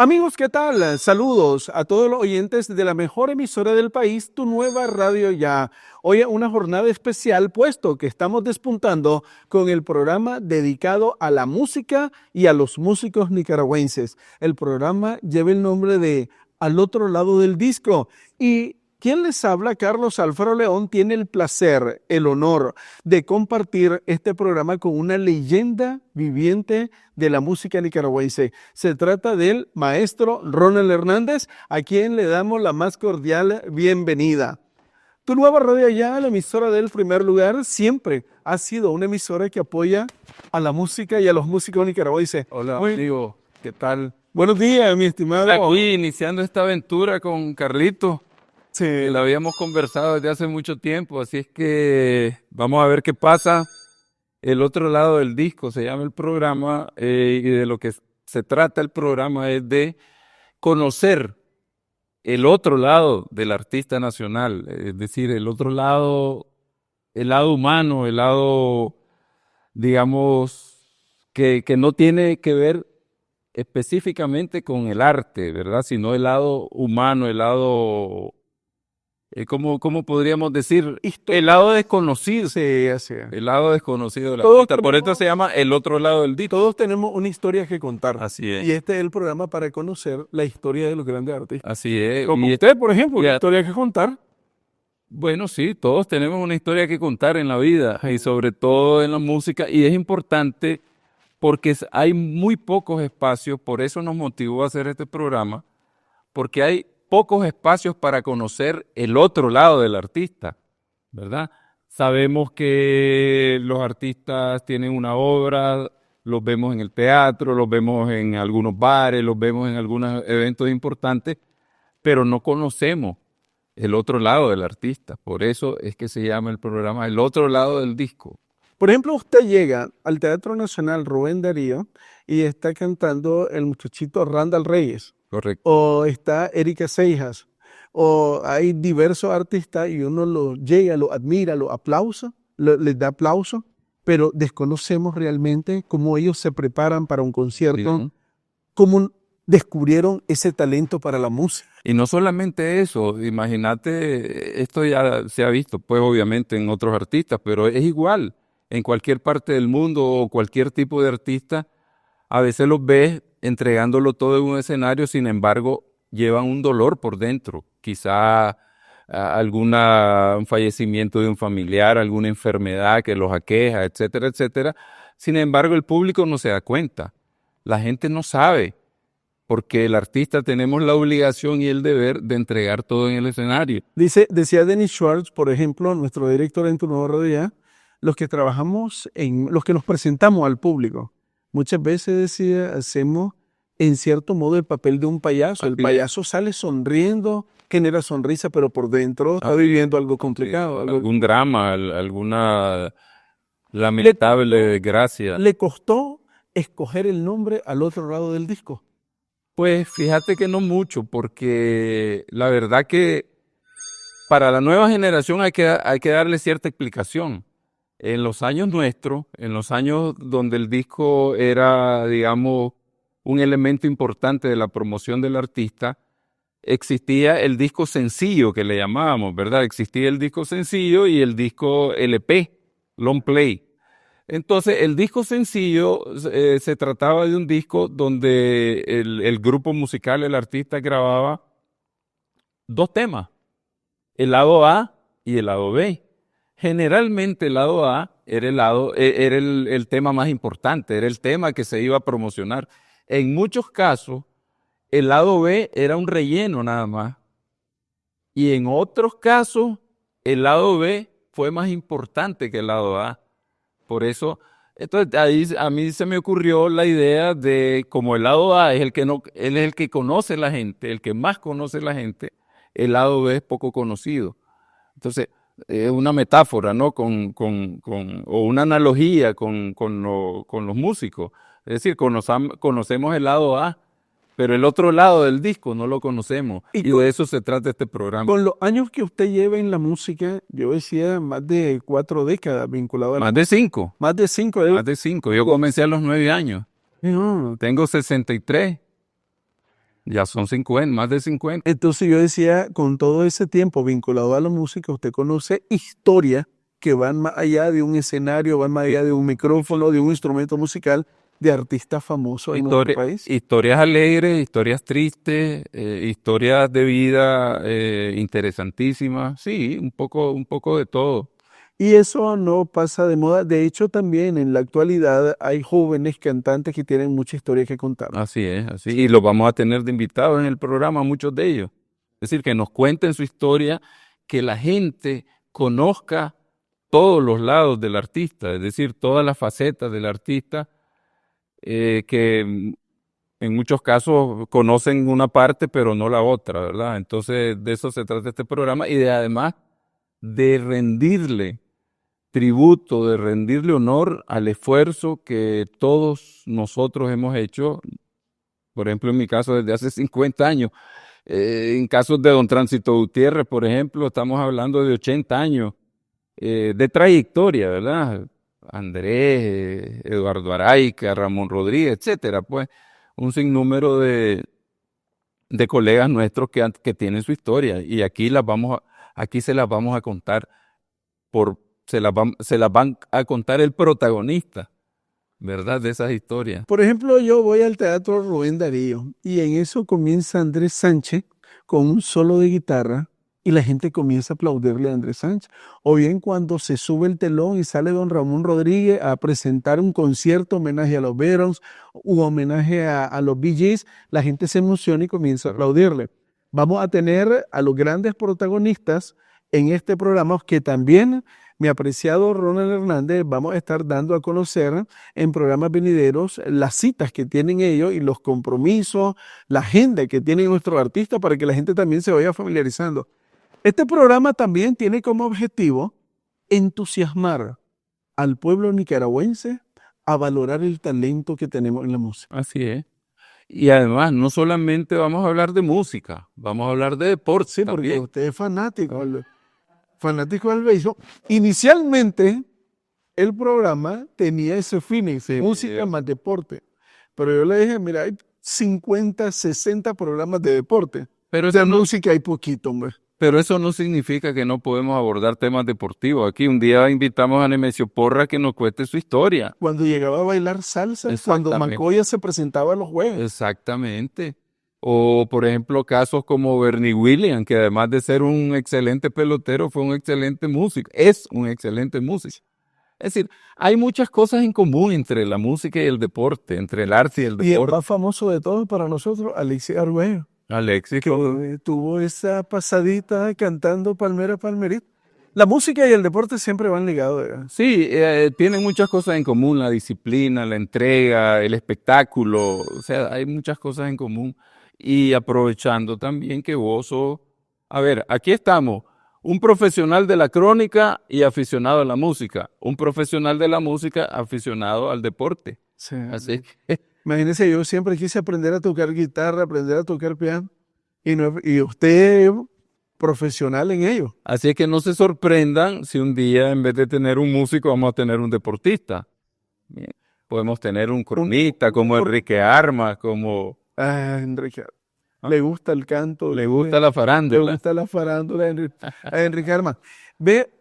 Amigos, ¿qué tal? Saludos a todos los oyentes de la mejor emisora del país, Tu Nueva Radio Ya. Hoy es una jornada especial, puesto que estamos despuntando con el programa dedicado a la música y a los músicos nicaragüenses. El programa lleva el nombre de Al otro lado del disco. Y quien les habla, Carlos Alfaro León, tiene el placer, el honor de compartir este programa con una leyenda viviente de la música nicaragüense. Se trata del maestro Ronald Hernández, a quien le damos la más cordial bienvenida. Tu Nueva Radio Ya, la emisora del primer lugar, siempre ha sido una emisora que apoya a la música y a los músicos nicaragüenses. Hola, amigo, ¿qué tal? Buenos días, mi estimado. Aquí iniciando esta aventura con Carlito, Sí. que la habíamos conversado desde hace mucho tiempo, así es que vamos a ver qué pasa. El otro lado del disco se llama el programa, y de lo que se trata el programa es de conocer el otro lado del artista nacional, es decir, el otro lado, el lado humano, el lado, digamos, que no tiene que ver específicamente con el arte, ¿verdad? Sino el lado humano, el lado, ¿cómo podríamos decir? El lado desconocido. Sí, así es. El lado desconocido de la Todos artista. Por tenemos- esto se llama El otro lado del disco. Todos tenemos una historia que contar. Así es. Y este es el programa para conocer la historia de los grandes artistas. Así es. Como Y usted, por ejemplo, una ya- historia que contar. bueno, sí, todos tenemos una historia que contar en la vida y sobre todo en la música. Y es importante porque hay muy pocos espacios, por eso nos motivó a hacer este programa, porque hay pocos espacios para conocer el otro lado del artista, ¿verdad? Sabemos que los artistas tienen una obra, los vemos en el teatro, los vemos en algunos bares, los vemos en algunos eventos importantes, pero no conocemos el otro lado del artista. Por eso es que se llama el programa El otro lado del disco. Por ejemplo, usted llega al Teatro Nacional Rubén Darío y está cantando el muchachito Randall Reyes, Correcto. o está Erika Seijas, o hay diversos artistas y uno lo llega, lo admira, lo aplausa, les da aplauso, pero desconocemos realmente cómo ellos se preparan para un concierto, Sí. cómo descubrieron ese talento para la música. Y no solamente eso, imagínate, esto ya se ha visto, pues obviamente en otros artistas, pero es igual en cualquier parte del mundo o cualquier tipo de artista, a veces los ves entregándolo todo en un escenario, sin embargo, llevan un dolor por dentro, quizá un fallecimiento de un familiar, alguna enfermedad que los aqueja, etcétera, etcétera. Sin embargo, el público no se da cuenta, la gente no sabe, porque el artista tenemos la obligación y el deber de entregar todo en el escenario. Decía Dennis Schwartz, por ejemplo, nuestro director en Tu Nueva Radio Ya, los que trabajamos los que nos presentamos al público, muchas veces decía, hacemos en cierto modo el papel de un payaso. El Así es. payaso sale sonriendo, genera sonrisa, pero por dentro está viviendo algo complicado. Algún drama, alguna lamentable desgracia. ¿Le costó escoger el nombre Al otro lado del disco? Pues fíjate que no mucho, porque la verdad que para la nueva generación hay que darle cierta explicación. En los años nuestros, en los años donde el disco era, digamos, un elemento importante de la promoción del artista, existía el disco sencillo que le llamábamos, ¿verdad? Existía el disco sencillo y el disco LP, long play. Entonces, el disco sencillo se trataba de un disco donde el grupo musical, el artista, grababa dos temas, el lado A y el lado B. Generalmente el lado A era el tema más importante, era el tema que se iba a promocionar. En muchos casos, el lado B era un relleno nada más. Y en otros casos, el lado B fue más importante que el lado A. Por eso, entonces ahí a mí se me ocurrió la idea de, como el lado A es él es el que conoce la gente, el que más conoce la gente, el lado B es poco conocido. Entonces, es una metáfora, ¿no? O una analogía con los músicos. Es decir, conocemos el lado A, pero el otro lado del disco no lo conocemos. Y de eso se trata este programa. Con los años que usted lleva en la música, yo decía más de 4 décadas vinculado a la Más de 5. Más de 5. Más de 5. Yo comencé a los 9 años. No, Tengo 63. Ya son 50, más de 50. Entonces yo decía, con todo ese tiempo vinculado a la música, usted conoce historias que van más allá de un escenario, van más allá de un micrófono, de un instrumento musical, de artistas famosos en nuestro país. Historias alegres, historias tristes, historias de vida interesantísimas. Sí, un poco de todo. Y eso no pasa de moda. De hecho, también en la actualidad hay jóvenes cantantes que tienen mucha historia que contar. Así es, así. Y los vamos a tener de invitados en el programa, muchos de ellos. Es decir, que nos cuenten su historia, que la gente conozca todos los lados del artista, es decir, todas las facetas del artista, que en muchos casos conocen una parte, pero no la otra, ¿verdad? Entonces, de eso se trata este programa y de además de rendirle tributo, de rendirle honor al esfuerzo que todos nosotros hemos hecho, por ejemplo, en mi caso, desde hace 50 años. En casos de don Tránsito Gutiérrez, por ejemplo, estamos hablando de 80 años de trayectoria, ¿verdad? Andrés, Eduardo Araica, Ramón Rodríguez, etcétera, pues un sinnúmero de colegas nuestros que tienen su historia y aquí aquí se las vamos a contar se las van a contar el protagonista, ¿verdad? De esas historias. Por ejemplo, yo voy al Teatro Rubén Darío y en eso comienza Andrés Sánchez con un solo de guitarra y la gente comienza a aplaudirle a Andrés Sánchez. O bien cuando se sube el telón y sale don Ramón Rodríguez a presentar un concierto, homenaje a los Beatles u homenaje a los Bee Gees, la gente se emociona y comienza a aplaudirle. Vamos a tener a los grandes protagonistas en este programa que también mi apreciado Ronald Hernández vamos a estar dando a conocer en programas venideros las citas que tienen ellos y los compromisos, la agenda que tienen nuestros artistas para que la gente también se vaya familiarizando. Este programa también tiene como objetivo entusiasmar al pueblo nicaragüense a valorar el talento que tenemos en la música. Así es. Y además, no solamente vamos a hablar de música, vamos a hablar de deporte. Sí, porque también. usted es fanático del béisbol. Inicialmente, el programa tenía ese fin, Sí, música más deporte. Pero yo le dije, mira, hay 50, 60 programas de deporte. Pero De música hay poquito, hombre. Pero eso no significa que no podemos abordar temas deportivos. Aquí un día invitamos a Nemesio Porra que nos cuente su historia. Cuando llegaba a bailar salsa, cuando Macoya se presentaba los jueves. Exactamente. O, por ejemplo, casos como Bernie Williams, que además de ser un excelente pelotero, fue un excelente músico. Es un excelente músico. Es decir, hay muchas cosas en común entre la música y el deporte, entre el arte y el deporte. Y el más famoso de todos para nosotros, Alexis Arguello. Alexis, que tuvo esa pasadita cantando Palmera Palmerita. La música y el deporte siempre van ligados. Sí, tienen muchas cosas en común, la disciplina, la entrega, el espectáculo, o sea, hay muchas cosas en común. Y aprovechando también que vos sos, a ver, aquí estamos, un profesional de la crónica y aficionado a la música, un profesional de la música aficionado al deporte. Sí. Así que imagínese, yo siempre quise aprender a tocar guitarra, aprender a tocar piano, y usted profesional en ello. Así que no se sorprendan si un día en vez de tener un músico vamos a tener un deportista. Bien. Podemos tener un cronista como Enrique Armas, como... Enrique, le gusta el canto. Le gusta la farándula. Le gusta la farándula a Enrique Armas. Ve,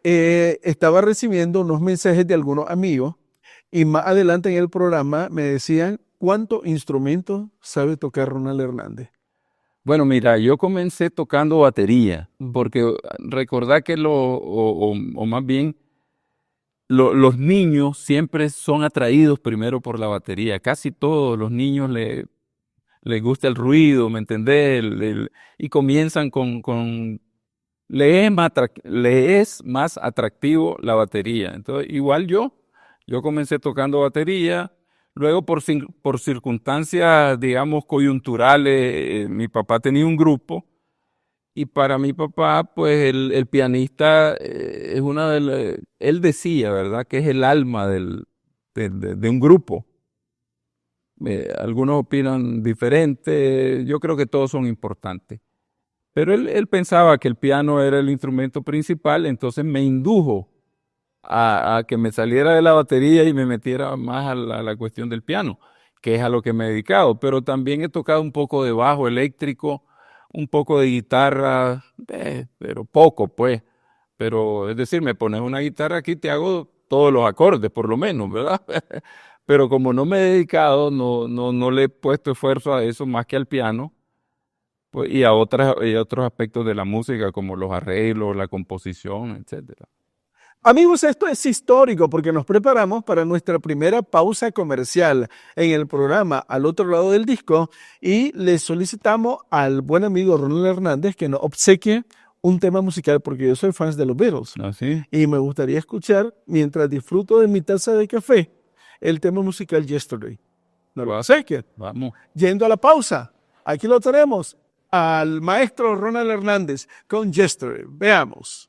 estaba recibiendo unos mensajes de algunos amigos y más adelante en el programa me decían cuántos instrumentos sabe tocar Ronald Hernández. Bueno, mira, yo comencé tocando batería, porque recordá que o más bien, los niños siempre son atraídos primero por la batería. Casi todos los niños les gusta el ruido, ¿me entendés? Y comienzan le es más atractivo la batería. Entonces, igual yo comencé tocando batería. Luego, por circunstancias, digamos, coyunturales, mi papá tenía un grupo y para mi papá, pues, el pianista es él decía, ¿verdad?, que es el alma de un grupo. Algunos opinan diferente, yo creo que todos son importantes. Pero él pensaba que el piano era el instrumento principal, entonces me indujo a que me saliera de la batería y me metiera más a la cuestión del piano. que es a lo que me he dedicado, pero también he tocado un poco de bajo eléctrico, un poco de guitarra, pero poco, pues. Pero es decir, me pones una guitarra aquí, te hago todos los acordes, por lo menos, ¿verdad? Pero como no me he dedicado, no le he puesto esfuerzo a eso más que al piano, pues, y a otros aspectos de la música, como los arreglos, la composición, etcétera. Amigos, esto es histórico porque nos preparamos para nuestra primera pausa comercial en el programa Al Otro Lado del Disco y le solicitamos al buen amigo Ronald Hernández que nos obsequie un tema musical porque yo soy fan de los Beatles ¿Así? y me gustaría escuchar, mientras disfruto de mi taza de café, el tema musical Yesterday. ¿No lo obsequia? Vamos. Yendo a la pausa, aquí lo tenemos al maestro Ronald Hernández con Yesterday. Veamos.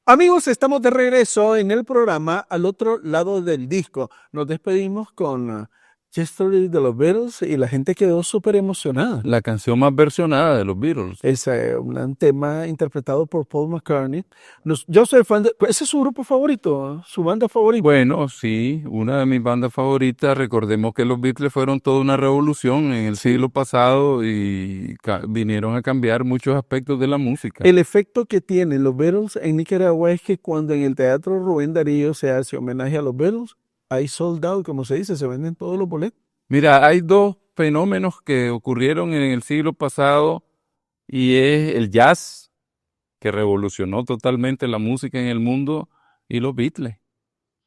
Amigos, estamos de regreso en el programa Al Otro Lado del Disco. Nos despedimos con Yesterday de los Beatles y la gente quedó súper emocionada. La canción más versionada de los Beatles. Es un tema interpretado por Paul McCartney. Yo soy fan de... ¿Ese es su grupo favorito? ¿Su banda favorita? Bueno, sí, una de mis bandas favoritas. Recordemos que los Beatles fueron toda una revolución en el siglo pasado y vinieron a cambiar muchos aspectos de la música. El efecto que tienen los Beatles en Nicaragua es que cuando en el Teatro Rubén Darío se hace homenaje a los Beatles, hay sold out, como se dice, se venden todos los boletos. Mira, hay dos fenómenos que ocurrieron en el siglo pasado y es el jazz, que revolucionó totalmente la música en el mundo, y los Beatles.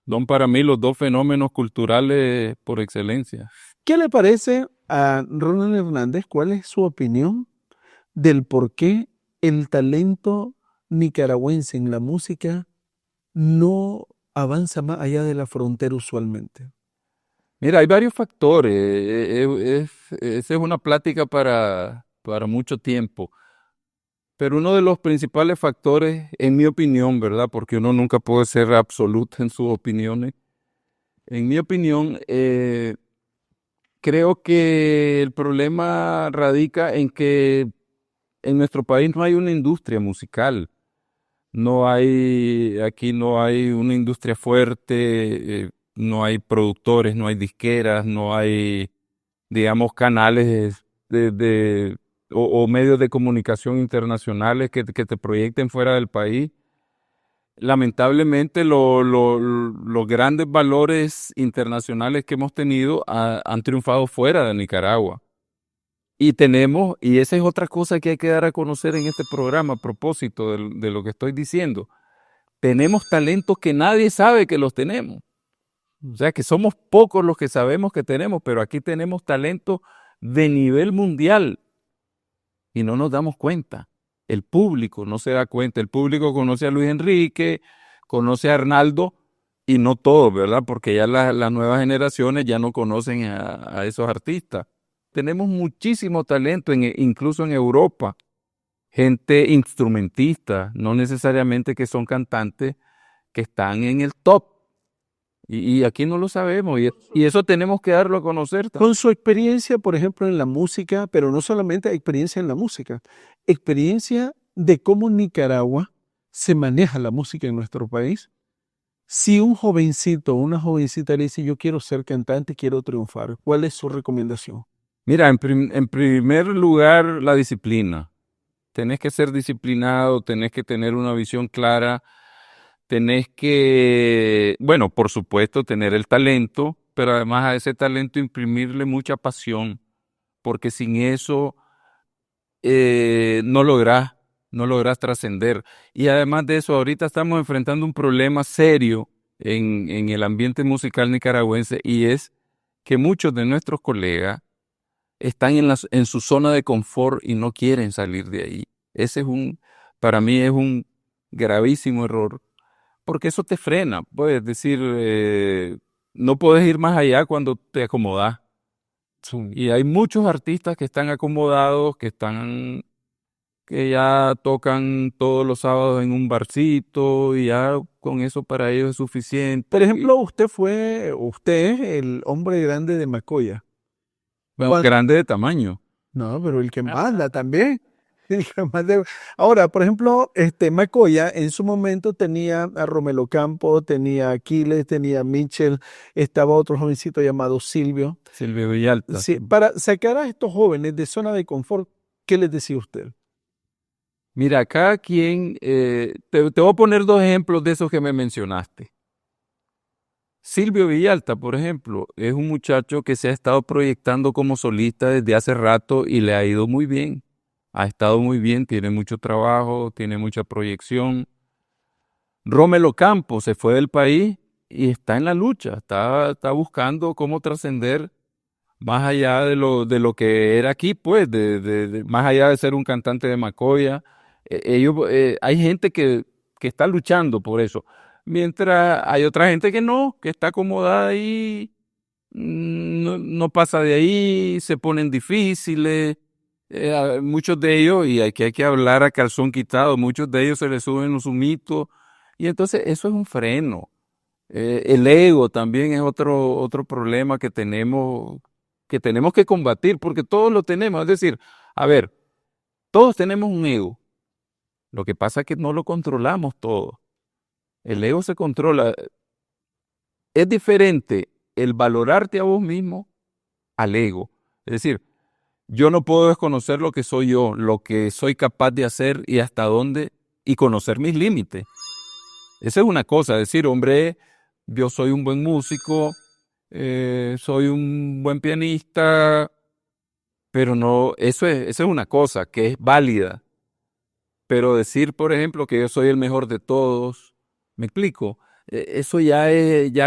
Son para mí los dos fenómenos culturales por excelencia. ¿Qué le parece a Ronald Hernández? ¿Cuál es su opinión del por qué el talento nicaragüense en la música no avanza más allá de la frontera usualmente? Mira, hay varios factores. Esa es una plática para mucho tiempo. Pero uno de los principales factores, en mi opinión, ¿verdad? Porque uno nunca puede ser absoluto en sus opiniones. En mi opinión, creo que el problema radica en que en nuestro país no hay una industria musical. Aquí no hay una industria fuerte, no hay productores, no hay disqueras, no hay, digamos, canales o medios de comunicación internacionales que te proyecten fuera del país. Lamentablemente, los grandes valores internacionales que hemos tenido han triunfado fuera de Nicaragua. Y esa es otra cosa que hay que dar a conocer en este programa a propósito de lo que estoy diciendo. Tenemos talentos que nadie sabe que los tenemos. O sea, que somos pocos los que sabemos que tenemos, pero aquí tenemos talentos de nivel mundial y no nos damos cuenta. El público no se da cuenta. El público conoce a Luis Enrique, conoce a Arnaldo y no todos, ¿verdad? Porque ya las nuevas generaciones ya no conocen a esos artistas. Tenemos muchísimo talento, incluso en Europa. Gente instrumentista, no necesariamente que son cantantes, que están en el top. Y aquí no lo sabemos. Y eso tenemos que darlo a conocer. Con su experiencia, por ejemplo, en la música, pero no solamente experiencia en la música, experiencia de cómo Nicaragua se maneja la música en nuestro país. Si un jovencito o una jovencita le dice, yo quiero ser cantante, quiero triunfar, ¿cuál es su recomendación? Mira, en primer lugar, la disciplina. Tenés que ser disciplinado, tenés que tener una visión clara, tenés que, bueno, por supuesto, tener el talento, pero además a ese talento imprimirle mucha pasión, porque sin eso no lográs, no lográs trascender. Y además de eso, ahorita estamos enfrentando un problema serio en el ambiente musical nicaragüense y es que muchos de nuestros colegas están en su zona de confort y no quieren salir de ahí. Ese es para mí es un gravísimo error, porque eso te frena. Puedes decir, no puedes ir más allá cuando te acomodas. Sí. Y hay muchos artistas que están acomodados, que ya tocan todos los sábados en un barcito y ya con eso para ellos es suficiente. Por ejemplo, usted, el hombre grande de Macoya. Bueno, grande de tamaño. No, pero el que manda también. El que manda. Ahora, por ejemplo, Macoya en su momento tenía a Romelo Campo, tenía a Aquiles, tenía a Mitchell, estaba otro jovencito llamado Silvio. Silvio Villalta. Sí, para sacar a estos jóvenes de zona de confort, ¿qué les decía usted? Mira, cada quien, te voy a poner dos ejemplos de esos que me mencionaste. Silvio Villalta, por ejemplo, es un muchacho que se ha estado proyectando como solista desde hace rato y le ha ido muy bien. Ha estado muy bien, tiene mucho trabajo, tiene mucha proyección. Rómelo Campos se fue del país y está en la lucha, está buscando cómo trascender más allá de lo que era aquí, pues, más allá de ser un cantante de Macoya. Hay gente que está luchando por eso, mientras hay otra gente que no, que está acomodada ahí, no pasa de ahí, se ponen difíciles. Muchos de ellos, y hay que hablar a calzón quitado, muchos de ellos se les suben los humitos, y entonces eso es un freno. El ego también es otro problema que tenemos que combatir, porque todos lo tenemos. Es decir, a ver, todos tenemos un ego. Lo que pasa es que no lo controlamos todo. El ego se controla. Es diferente el valorarte a vos mismo al ego. Es decir, yo no puedo desconocer lo que soy yo, lo que soy capaz de hacer y hasta dónde, y conocer mis límites. Esa es una cosa, decir, hombre, yo soy un buen músico, soy un buen pianista, pero no, eso es una cosa que es válida. Pero decir, por ejemplo, que yo soy el mejor de todos, ¿me explico? Eso ya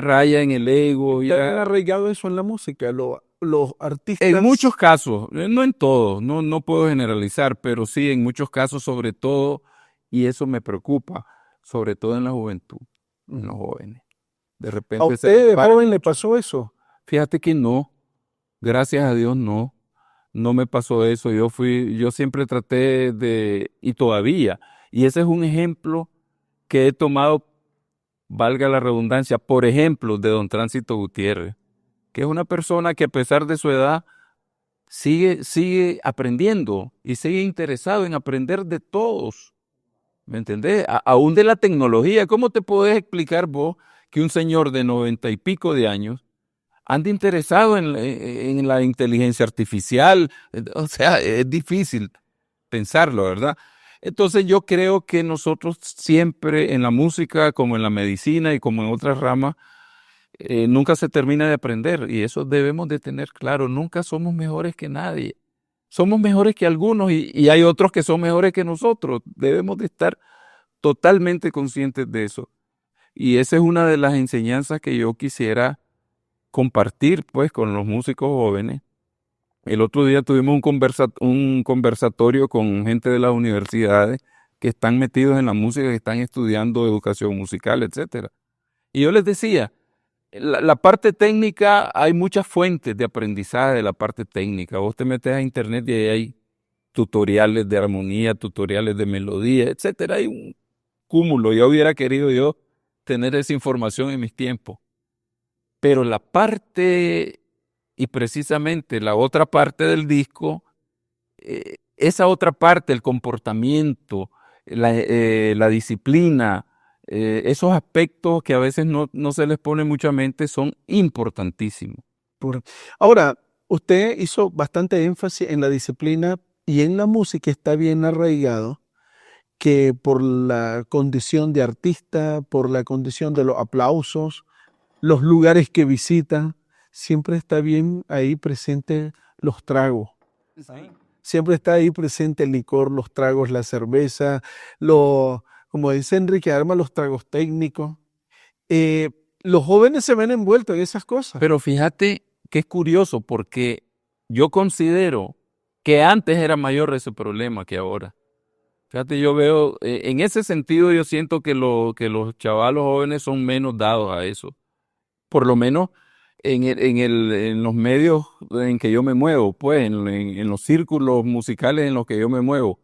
raya en el ego. ¿Está bien arraigado eso en la música? Los En artistas. muchos casos, no en todos, no puedo generalizar, pero sí en muchos casos sobre todo, y eso me preocupa, sobre todo en la juventud, en los jóvenes. De ¿A repente se usted de dispara joven le mucho. pasó eso? Fíjate que no, gracias a Dios no me pasó eso. Yo siempre traté y todavía, y ese es un ejemplo que he tomado, valga la redundancia, por ejemplo, de don Tránsito Gutiérrez, que es una persona que a pesar de su edad sigue aprendiendo y sigue interesado en aprender de todos. ¿Me entendés? Aún de la tecnología. ¿Cómo te podés explicar vos que un señor de 90 y pico de años anda interesado en la inteligencia artificial? O sea, es difícil pensarlo, ¿verdad? Entonces yo creo que nosotros siempre en la música, como en la medicina y como en otras ramas, nunca se termina de aprender y eso debemos de tener claro. Nunca somos mejores que nadie. Somos mejores que algunos y hay otros que son mejores que nosotros. Debemos de estar totalmente conscientes de eso. Y esa es una de las enseñanzas que yo quisiera compartir pues con los músicos jóvenes. El otro día tuvimos un conversatorio con gente de las universidades que están metidos en la música, que están estudiando educación musical, etcétera. Y yo les decía, la parte técnica, hay muchas fuentes de aprendizaje de la parte técnica. Vos te metes a internet y ahí hay tutoriales de armonía, tutoriales de melodía, etcétera. Hay un cúmulo. Ya hubiera querido yo tener esa información en mis tiempos. Pero la parte, y precisamente la otra parte del disco, esa otra parte, el comportamiento, la disciplina, esos aspectos que a veces no se les pone mucha mente son importantísimos. Por- Ahora, Usted hizo bastante énfasis en la disciplina y en la música está bien arraigado que por la condición de artista, por la condición de los aplausos, los lugares que visita, siempre está bien ahí presente los tragos. Sí. Siempre está ahí presente el licor, los tragos, la cerveza, lo, como dice Enrique Arma, los tragos técnicos. Eh, los jóvenes se ven envueltos en esas cosas. Pero fíjate que es curioso porque yo considero que antes era mayor ese problema que ahora. Fíjate, yo veo, en ese sentido yo siento que los chavalos jóvenes son menos dados a eso. Por lo menos en los medios en que yo me muevo, pues, en los círculos musicales en los que yo me muevo.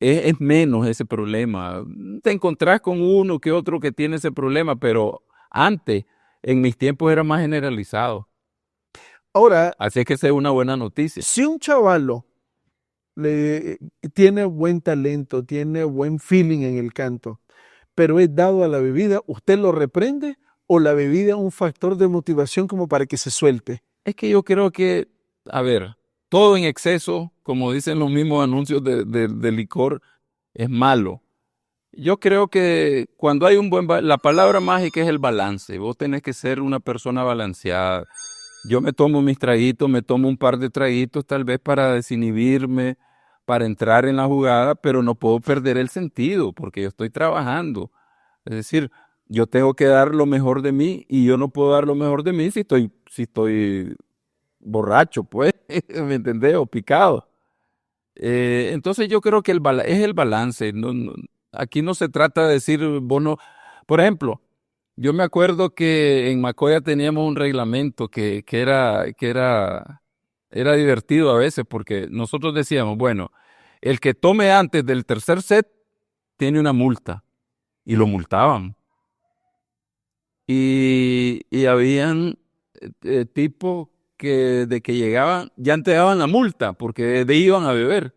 Es menos ese problema. Te encontrás con uno que otro que tiene ese problema, pero antes, en mis tiempos, era más generalizado. Ahora, Así es que esa es una buena noticia. si un chavalo tiene buen talento, tiene buen feeling en el canto, pero es dado a la bebida, ¿usted lo reprende o la bebida es un factor de motivación como para que se suelte? Es que yo creo que, a ver, todo en exceso, como dicen los mismos anuncios de licor, es malo. Yo creo que cuando hay la palabra mágica es el balance. Vos tenés que ser una persona balanceada. Yo me tomo mis traguitos, me tomo un par de traguitos tal vez para desinhibirme, para entrar en la jugada, pero no puedo perder el sentido porque yo estoy trabajando. Es decir, yo tengo que dar lo mejor de mí y yo no puedo dar lo mejor de mí si estoy borracho, pues, ¿me entendés? O picado. Entonces yo creo que es el balance. Aquí no se trata de decir, vos no. Por ejemplo, yo me acuerdo que en Macoya teníamos un reglamento era divertido a veces porque nosotros decíamos, bueno, el que tome antes del tercer set tiene una multa y lo multaban. Y habían tipos que de que llegaban, ya te daban la multa porque iban a beber.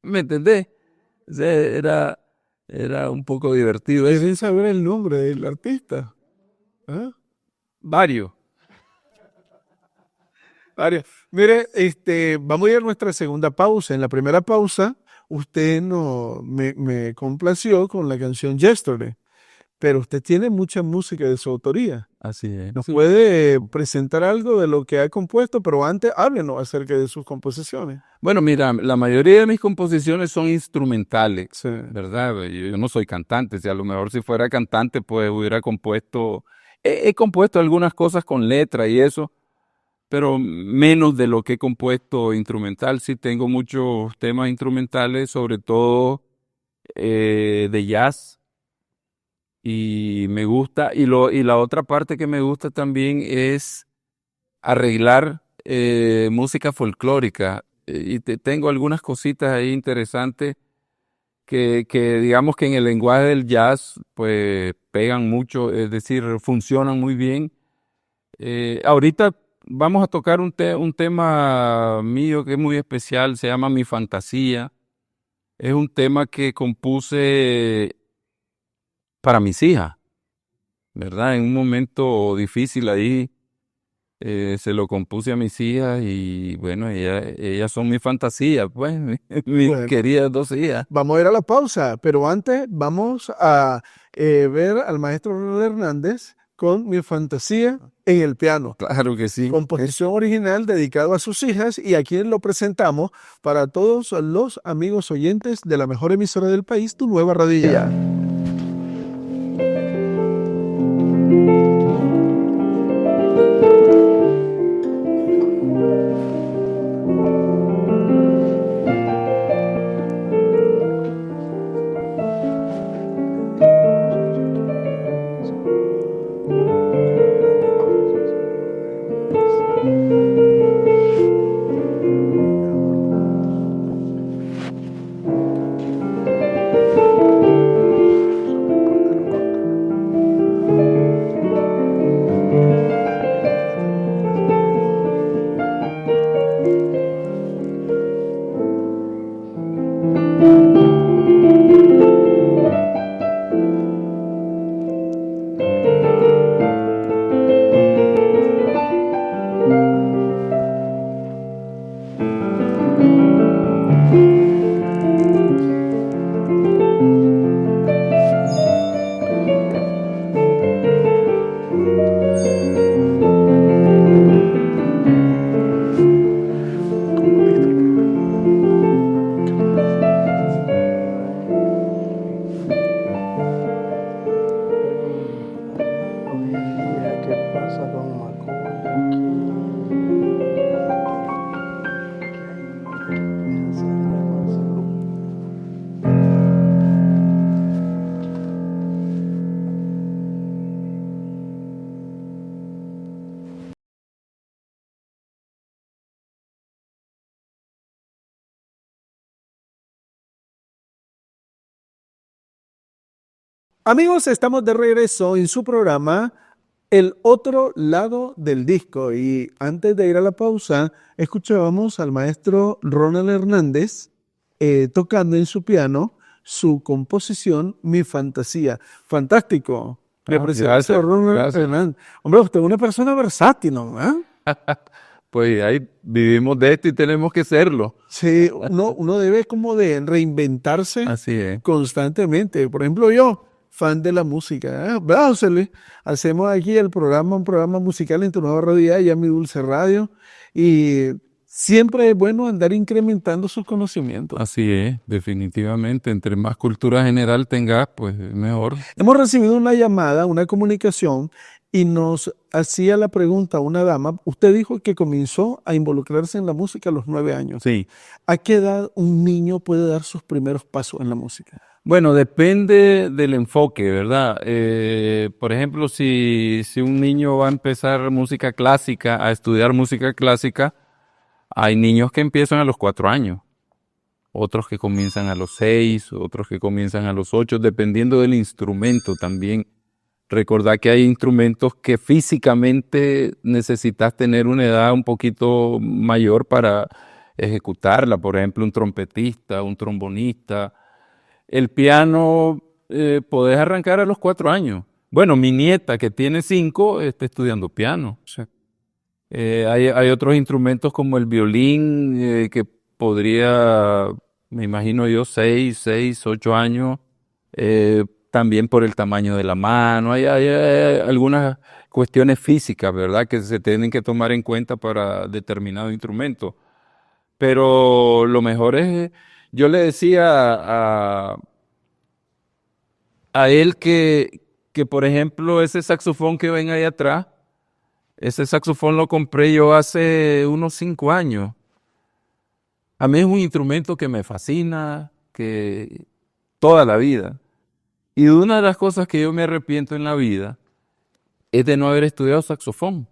¿Me entendés? O sea, era un poco divertido eso. ¿Quieren saber el nombre del artista? ¿Ah? Varios. Varios. Mire, vamos a ir a nuestra segunda pausa. En la primera pausa, usted me complació con la canción Yesterday, pero usted tiene mucha música de su autoría. Así es. ¿Nos puede presentar algo de lo que ha compuesto? Pero antes, háblenos acerca de sus composiciones. Bueno, mira, la mayoría de mis composiciones son instrumentales, Sí. ¿verdad? Yo no soy cantante, si a lo mejor si fuera cantante, pues hubiera compuesto, he compuesto algunas cosas con letra y eso, pero menos de lo que he compuesto instrumental. Sí tengo muchos temas instrumentales, sobre todo de jazz, y me gusta, y la otra parte que me gusta también es arreglar música folclórica. Y tengo algunas cositas ahí interesantes que digamos que en el lenguaje del jazz pues pegan mucho, es decir, funcionan muy bien. Ahorita vamos a tocar un tema mío que es muy especial, se llama Mi Fantasía. Es un tema que compuse para mis hijas, ¿verdad? En un momento difícil ahí. Se lo compuse a mis hijas y bueno, ellas son mi fantasía, pues, mis Bueno, queridas dos hijas. vamos a ir a la pausa, pero antes vamos a ver al maestro Ronald Hernández con Mi Fantasía en el piano. Claro que sí. Composición original dedicado a sus hijas y aquí lo presentamos para todos los amigos oyentes de la mejor emisora del país, Tu Nueva Radio Ya. Amigos, estamos de regreso en su programa El otro lado del disco. Y antes de ir a la pausa, escuchábamos al maestro Ronald Hernández tocando en su piano su composición Mi Fantasía. Fantástico. Me presento, Gracias, Ronald gracias. Hernández. Hombre, usted es una persona versátil, ¿no? Pues ahí vivimos de esto y tenemos que serlo. Sí, uno debe como de reinventarse Así es. constantemente. Por ejemplo, yo, fan de la música, ¿verdad, José Luis? Hacemos aquí el programa, un programa musical en tu nueva radio, ya Mi Dulce Radio, y siempre es bueno andar incrementando sus conocimientos. Así es, definitivamente. Entre más cultura general tengas, pues mejor. Hemos recibido una llamada, una comunicación, y nos hacía la pregunta una dama. Usted dijo que comenzó a involucrarse en la música a los 9 años. Sí. ¿A qué edad un niño puede dar sus primeros pasos en la música? Bueno, depende del enfoque, ¿verdad? Por ejemplo, si un niño va a empezar música clásica, a estudiar música clásica, hay niños que empiezan a los 4 años, otros que comienzan a los 6, otros que comienzan a los 8, dependiendo del instrumento también. Recordad que hay instrumentos que físicamente necesitas tener una edad un poquito mayor para ejecutarla, por ejemplo, un trompetista, un trombonista. El piano podés arrancar a los 4 años. Bueno, mi nieta que tiene 5 está estudiando piano. Sí. Hay otros instrumentos como el violín que podría, me imagino yo, 6, 8 años. También por el tamaño de la mano. Hay algunas cuestiones físicas, ¿verdad?, que se tienen que tomar en cuenta para determinado instrumento. Pero lo mejor es, yo le decía a él que, por ejemplo, ese saxofón que ven ahí atrás, ese saxofón lo compré yo hace unos 5 años. A mí es un instrumento que me fascina, que toda la vida. Y una de las cosas que yo me arrepiento en la vida es de no haber estudiado saxofón,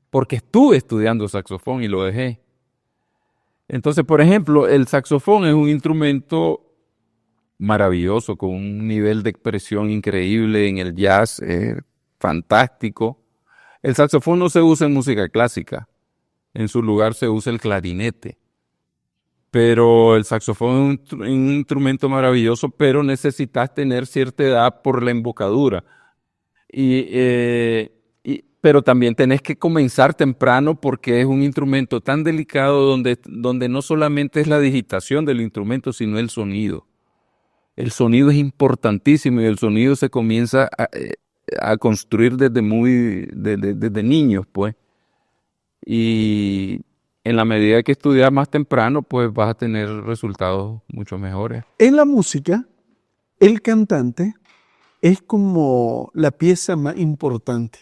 porque estuve estudiando saxofón y lo dejé. Entonces, por ejemplo, el saxofón es un instrumento maravilloso, con un nivel de expresión increíble en el jazz, fantástico. El saxofón no se usa en música clásica, en su lugar se usa el clarinete. Pero el saxofón es un instrumento maravilloso, pero necesitas tener cierta edad por la embocadura. Pero también tenés que comenzar temprano porque es un instrumento tan delicado donde no solamente es la digitación del instrumento, sino el sonido. El sonido es importantísimo y el sonido se comienza a construir desde niños, pues. Y en la medida que estudias más temprano, pues vas a tener resultados mucho mejores. En la música, el cantante es como la pieza más importante.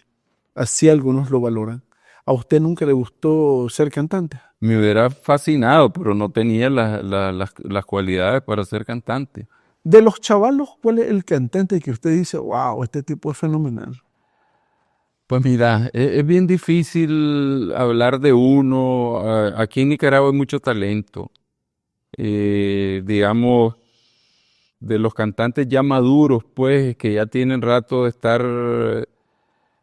Así algunos lo valoran. ¿A usted nunca le gustó ser cantante? Me hubiera fascinado, pero no tenía las cualidades para ser cantante. De los chavalos, ¿cuál es el cantante que usted dice, wow, este tipo es fenomenal? Pues mira, es bien difícil hablar de uno. Aquí en Nicaragua hay mucho talento. Digamos, de los cantantes ya maduros, pues, que ya tienen rato de estar,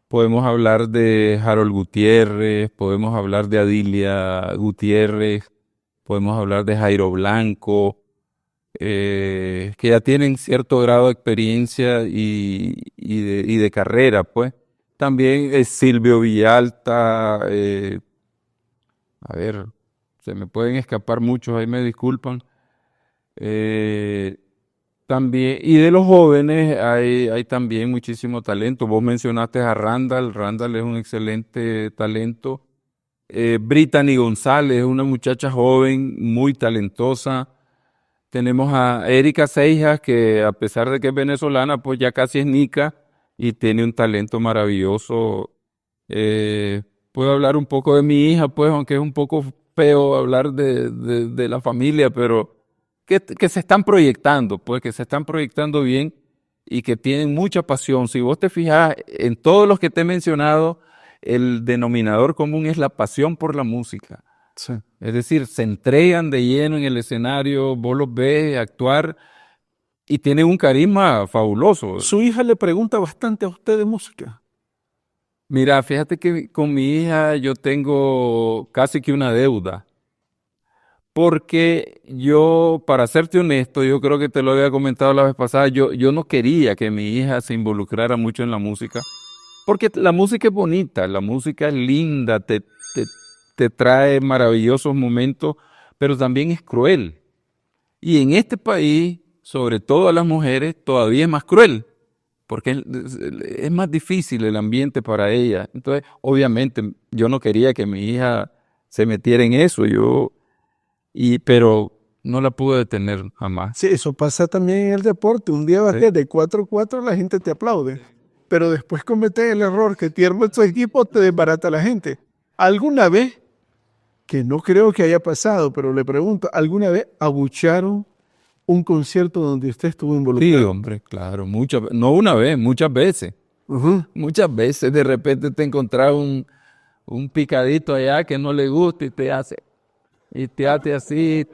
podemos hablar de Harold Gutiérrez, podemos hablar de Adilia Gutiérrez, podemos hablar de Jairo Blanco, que ya tienen cierto grado de experiencia y de carrera, pues. También Silvio Villalta, a ver, se me pueden escapar muchos, ahí me disculpan. También, y de los jóvenes hay también muchísimo talento. Vos mencionaste a Randall. Randall es un excelente talento. Brittany González es una muchacha joven, muy talentosa. Tenemos a Erika Seijas, que a pesar de que es venezolana, pues ya casi es nica y tiene un talento maravilloso. Puedo hablar un poco de mi hija, pues, aunque es un poco feo hablar de la familia, pero que se están proyectando, pues, que se están proyectando bien y que tienen mucha pasión. Si vos te fijas, en todos los que te he mencionado, el denominador común es la pasión por la música. Sí. Es decir, se entregan de lleno en el escenario, vos los ves actuar y tienen un carisma fabuloso. Su hija le pregunta bastante a usted de música. Mira, fíjate que con mi hija yo tengo casi que una deuda, porque yo, para serte honesto, yo creo que te lo había comentado la vez pasada, yo no quería que mi hija se involucrara mucho en la música, porque la música es bonita, la música es linda, te trae maravillosos momentos, pero también es cruel. Y en este país, sobre todo a las mujeres, todavía es más cruel, porque es más difícil el ambiente para ellas. Entonces, obviamente, yo no quería que mi hija se metiera en eso, pero no la pude detener jamás. Sí, eso pasa también en el deporte. Un día vas Sí. de 4-4, la gente te aplaude. Pero después cometes el error que pierde tu equipo, te desbarata la gente. ¿Alguna vez, que no creo que haya pasado, pero le pregunto, ¿alguna vez abucharon un concierto donde usted estuvo Sí, involucrado? hombre, claro, no una vez, muchas veces. Ujú. Muchas veces de repente te encontrás un picadito allá que no le gusta y te hace así.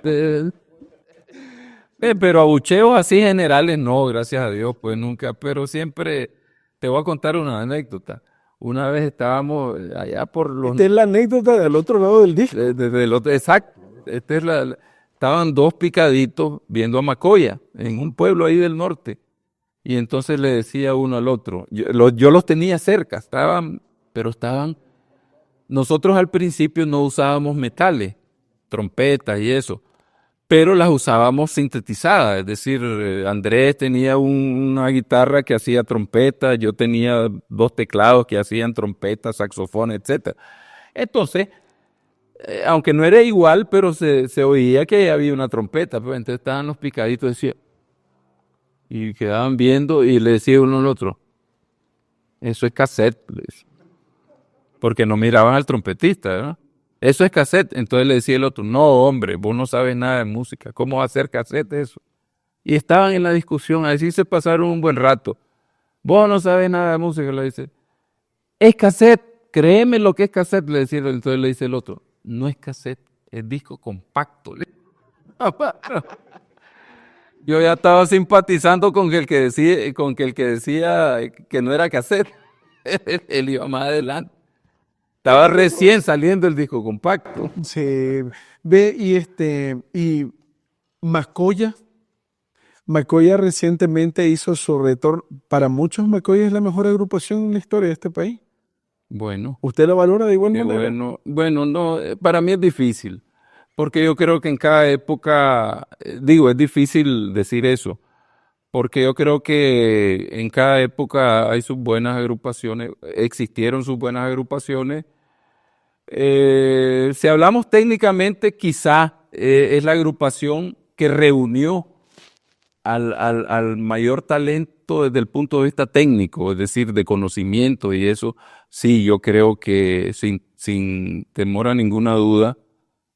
Pero abucheos así generales no, gracias a Dios, pues nunca. Pero siempre te voy a contar una anécdota. Una vez estábamos allá por Esta es la anécdota del otro lado del disco. desde el otro, exacto. Estaban dos picaditos viendo a Macoya en un pueblo ahí del norte. Y entonces le decía uno al otro, yo los tenía cerca, pero estaban, nosotros al principio no usábamos metales, trompetas y eso, pero las usábamos sintetizadas, es decir, Andrés tenía una guitarra que hacía trompeta, yo tenía dos teclados que hacían trompeta, saxofón, etcétera. Entonces, aunque no era igual, pero se oía que había una trompeta, pues entonces estaban los picaditos, decía, y quedaban viendo y le decía uno al otro, eso es cassette, le decía. Porque no miraban al trompetista, ¿verdad? Eso es cassette. Entonces le decía el otro, no, hombre, vos no sabes nada de música, ¿cómo va a ser cassette eso? Y estaban en la discusión, así se pasaron un buen rato. Vos no sabes nada de música, le dice, es cassette, créeme lo que es cassette, le decía. Entonces le dice el otro, no es cassette, es disco compacto. Yo ya estaba simpatizando con el que decía que no era cassette. Él iba más adelante. Estaba recién saliendo el disco compacto. Se ve y Macoya. Macoya recientemente hizo su retorno. Para muchos, Macoya es la mejor agrupación en la historia de este país. Bueno, ¿Usted la valora de igual qué manera? bueno. Bueno, no, para mí es difícil, porque yo creo que en cada época, es difícil decir eso, porque yo creo que en cada época hay sus buenas agrupaciones, existieron sus buenas agrupaciones. Si hablamos técnicamente, quizá es la agrupación que reunió al mayor talento desde el punto de vista técnico, es decir, de conocimiento y eso. Sí, yo creo que sin temor a ninguna duda,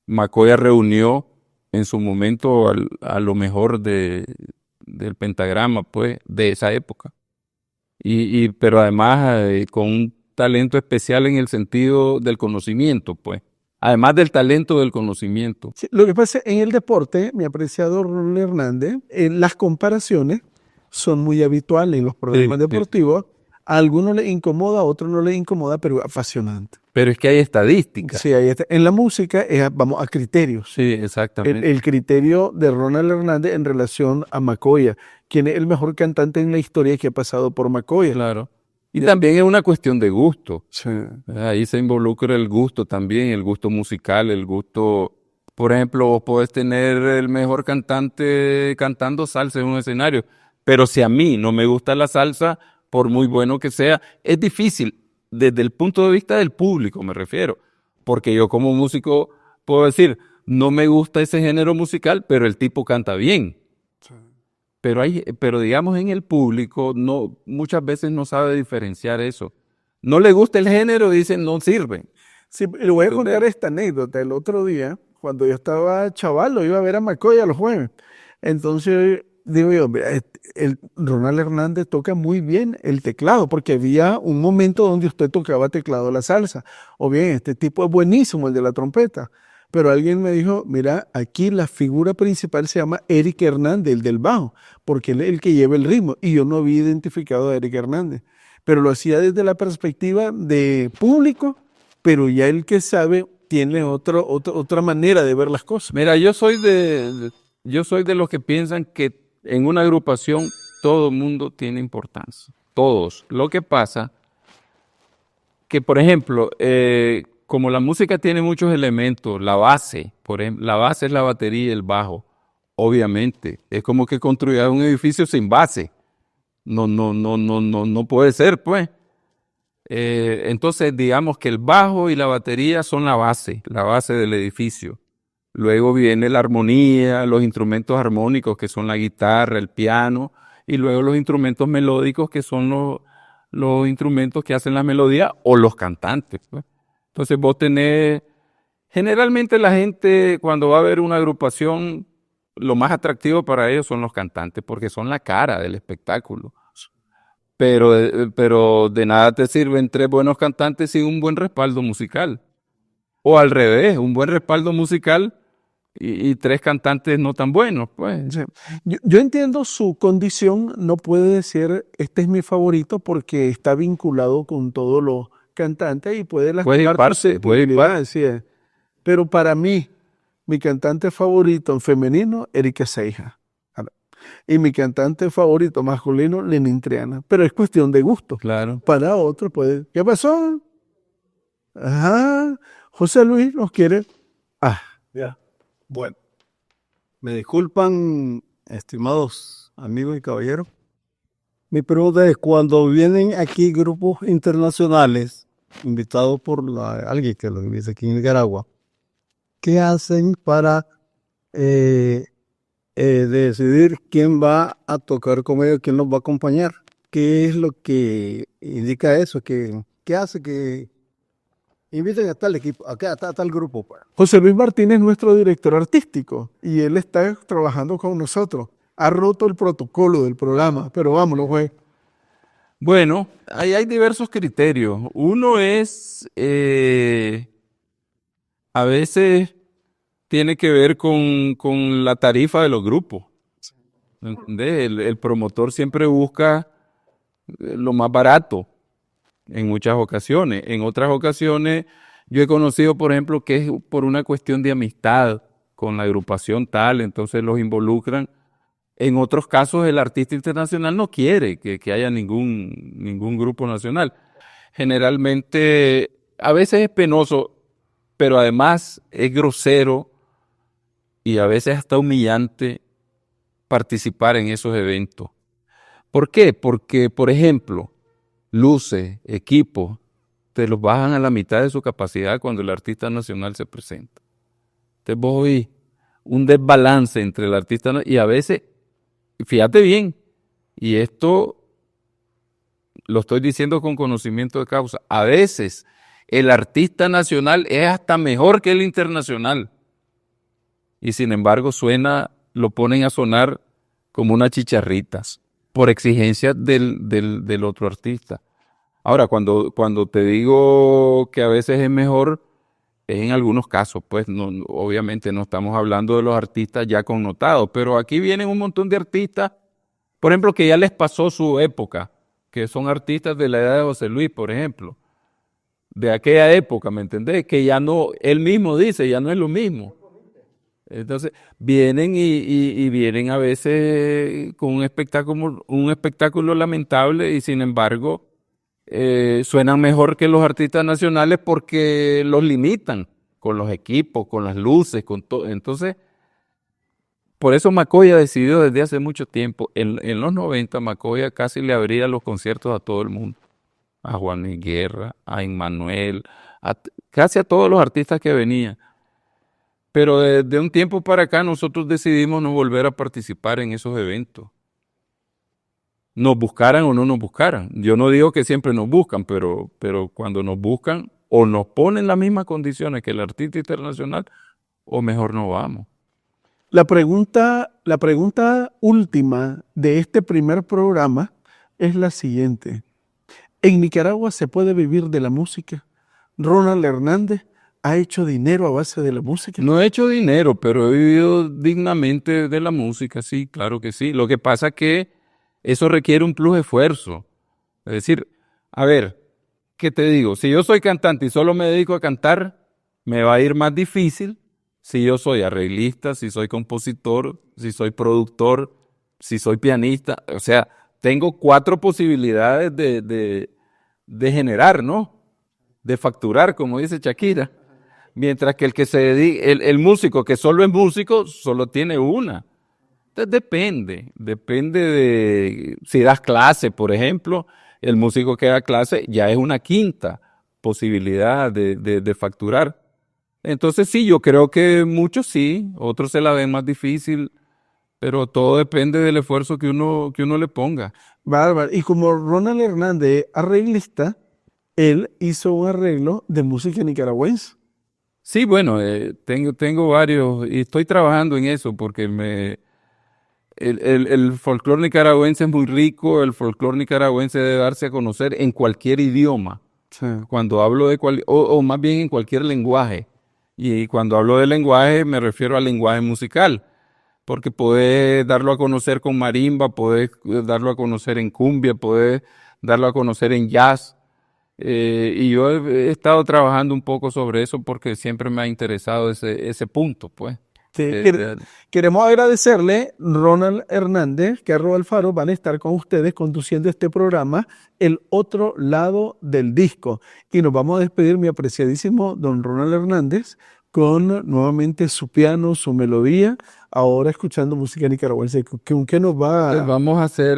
Macoya reunió en su momento a lo mejor del pentagrama, pues, de esa época. Pero además con un talento especial en el sentido del conocimiento, pues. Además del talento del conocimiento. Sí, lo que pasa en el deporte, mi apreciado Ronald Hernández, las comparaciones son muy habituales en los programas Sí, sí. deportivos. A algunos les incomoda, a otros no les incomoda, pero apasionante. Pero es que hay estadísticas. Sí, ahí está. En la música, vamos a criterios. Sí, exactamente. El criterio de Ronald Hernández en relación a Macoya, quien es el mejor cantante en la historia que ha pasado por Macoya. Claro. Y también es una cuestión de gusto. Sí. Ahí se involucra el gusto también, el gusto musical, el gusto. Por ejemplo, vos podés tener el mejor cantante cantando salsa en un escenario, pero si a mí no me gusta la salsa, por muy bueno que sea, es difícil, desde el punto de vista del público me refiero, porque yo como músico puedo decir, no me gusta ese género musical, pero el tipo canta bien. Pero digamos en el público muchas veces no sabe diferenciar eso. No le gusta el género y dicen no sirve. Sí, le voy a ¿Entendés? contar esta anécdota. El otro día, cuando yo estaba chaval, lo iba a ver a Macoya los jueves. Entonces, digo yo, mira, el Ronald Hernández toca muy bien el teclado, porque había un momento donde usted tocaba teclado la salsa. O bien, este tipo es buenísimo, el de la trompeta. pero alguien me dijo, mira, aquí la figura principal se llama Eric Hernández, el del bajo, porque él es el que lleva el ritmo, y yo no había identificado a Eric Hernández, pero lo hacía desde la perspectiva de público, pero ya el que sabe tiene otra manera de ver las cosas. Mira, yo soy de los que piensan que en una agrupación todo el mundo tiene importancia, todos. Lo que pasa que, por ejemplo, como la música tiene muchos elementos, la base, por ejemplo, la base es la batería y el bajo, obviamente. Es como que construir un edificio sin base. No puede ser, pues. Entonces, digamos que el bajo y la batería son la base del edificio. Luego viene la armonía, los instrumentos armónicos que son la guitarra, el piano, y luego los instrumentos melódicos que son los instrumentos que hacen la melodía o los cantantes, pues. Entonces vos tenés, generalmente la gente cuando va a ver una agrupación, lo más atractivo para ellos son los cantantes porque son la cara del espectáculo. Pero de nada te sirven 3 buenos cantantes sin un buen respaldo musical. O al revés, un buen respaldo musical y 3 cantantes no tan buenos, pues. Sí. Yo entiendo su condición, no puede decir, este es mi favorito porque está vinculado con todos los cantantes y puede lastimar sus sensibilidades, sí. Pero para mí, mi cantante favorito en femenino, Erika Seija. Y mi cantante favorito masculino, Lenín Triana. Pero es cuestión de gusto. Claro. Para otro puede. ¿Qué pasó? Ajá. José Luis nos quiere. Ya. Bueno, me disculpan, estimados amigos y caballeros. Mi pregunta es, cuando vienen aquí grupos internacionales, invitados por alguien que lo dice aquí en Nicaragua, ¿qué hacen para decidir quién va a tocar con ellos, quién los va a acompañar? ¿Qué es lo que indica eso? ¿Qué hace que inviten a tal equipo, a tal grupo? Pues? José Luis Martínez es nuestro director artístico y él está trabajando con nosotros. Ha roto el protocolo del programa, pero vámonos, güey. Bueno, ahí hay diversos criterios. Uno es, a veces tiene que ver con la tarifa de los grupos. ¿Entendés? El promotor siempre busca lo más barato en muchas ocasiones. En otras ocasiones yo he conocido, por ejemplo, que es por una cuestión de amistad con la agrupación tal, entonces los involucran. En otros casos el artista internacional no quiere que haya ningún grupo nacional. Generalmente, a veces es penoso, pero además es grosero y a veces hasta humillante participar en esos eventos. ¿Por qué? Porque, por ejemplo, luces, equipos, te los bajan a la mitad de su capacidad cuando el artista nacional se presenta. Entonces vos oís un desbalance entre el artista y a veces, fíjate bien, y esto lo estoy diciendo con conocimiento de causa, a veces el artista nacional es hasta mejor que el internacional y sin embargo lo ponen a sonar como unas chicharritas por exigencia del otro artista. Ahora, cuando te digo que a veces es mejor, es en algunos casos, pues obviamente no estamos hablando de los artistas ya connotados, pero aquí vienen un montón de artistas, por ejemplo, que ya les pasó su época, que son artistas de la edad de José Luis, por ejemplo, de aquella época, ¿me entendés? Que ya no, él mismo dice, ya no es lo mismo. Entonces, vienen y vienen a veces con un espectáculo lamentable y sin embargo suenan mejor que los artistas nacionales porque los limitan con los equipos, con las luces, con todo. Entonces, por eso McCoy ha decidido desde hace mucho tiempo, en los 90 McCoy casi le abría los conciertos a todo el mundo, a Juan Luis Guerra, a Emmanuel, casi a todos los artistas que venían. Pero de un tiempo para acá nosotros decidimos no volver a participar en esos eventos. Nos buscaran o no nos buscaran. Yo no digo que siempre nos buscan, pero cuando nos buscan o nos ponen las mismas condiciones que el artista internacional o mejor no vamos. La pregunta última de este primer programa es la siguiente. ¿En Nicaragua se puede vivir de la música? Ronald Hernández, ¿Ha hecho dinero a base de la música? No he hecho dinero, pero he vivido dignamente de la música, sí, claro que sí. Lo que pasa es que eso requiere un plus esfuerzo. Es decir, a ver, ¿qué te digo? Si yo soy cantante y solo me dedico a cantar, me va a ir más difícil si yo soy arreglista, si soy compositor, si soy productor, si soy pianista. O sea, tengo 4 posibilidades de generar, ¿no? De facturar, como dice Shakira. Mientras que el que se dedica, el músico que solo es músico, solo tiene una. Entonces depende de si das clase, por ejemplo, el músico que da clase ya es una quinta posibilidad de facturar. Entonces sí, yo creo que muchos sí, otros se la ven más difícil, pero todo depende del esfuerzo que uno le ponga. Bárbaro. Y como Ronald Hernández, arreglista, él hizo un arreglo de música nicaragüense. Sí, bueno, tengo varios y estoy trabajando en eso porque el folclore nicaragüense es muy rico, el folclore nicaragüense debe darse a conocer en cualquier idioma. Sí. Cuando hablo o más bien en cualquier lenguaje. Y cuando hablo de lenguaje me refiero al lenguaje musical, porque podés darlo a conocer con marimba, podés darlo a conocer en cumbia, podés darlo a conocer en jazz. Y yo he estado trabajando un poco sobre eso porque siempre me ha interesado ese punto, pues. Sí, De- queremos agradecerle, Ronald Hernández, Carlos Alfaro, van a estar con ustedes conduciendo este programa, El Otro Lado del Disco. Y nos vamos a despedir, mi apreciadísimo don Ronald Hernández, con nuevamente su piano, su melodía, ahora escuchando música nicaragüense. ¿Con qué nos va? vamos a hacer,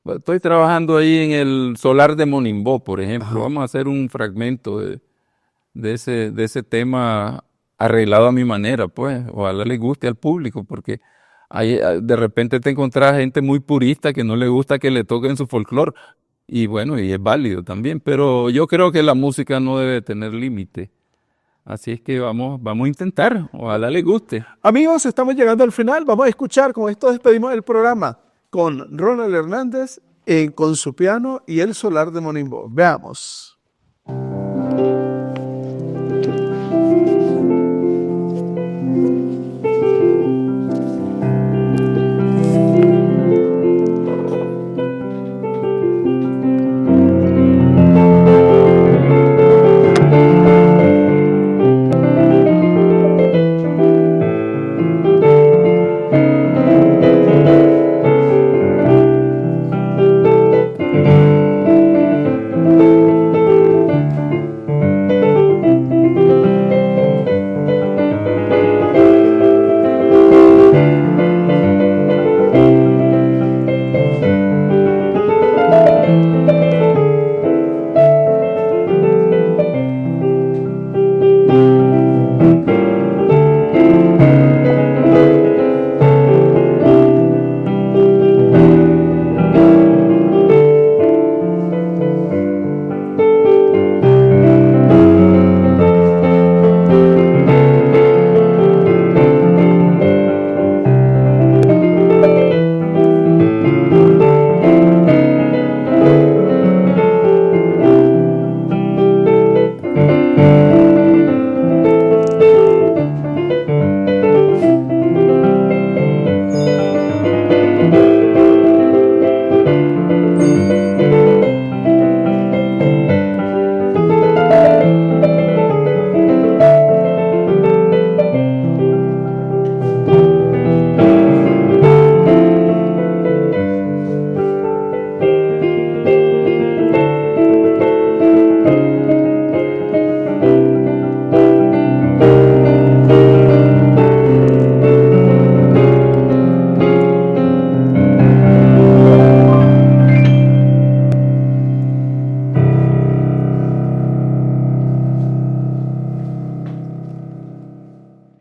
estoy trabajando ahí en el Solar de Monimbó, por ejemplo. Ajá. Vamos a hacer un fragmento de ese tema arreglado a mi manera, pues. Ojalá le guste al público, porque de repente te encontrás gente muy purista que no le gusta que le toquen su folclore. Y bueno, y es válido también, pero yo creo que la música no debe tener límite. Así es que vamos a intentar, ojalá le guste. Amigos, estamos llegando al final. Vamos a escuchar, con esto despedimos el programa, con Ronald Hernández con su piano y el Solar de Monimbó. Veamos.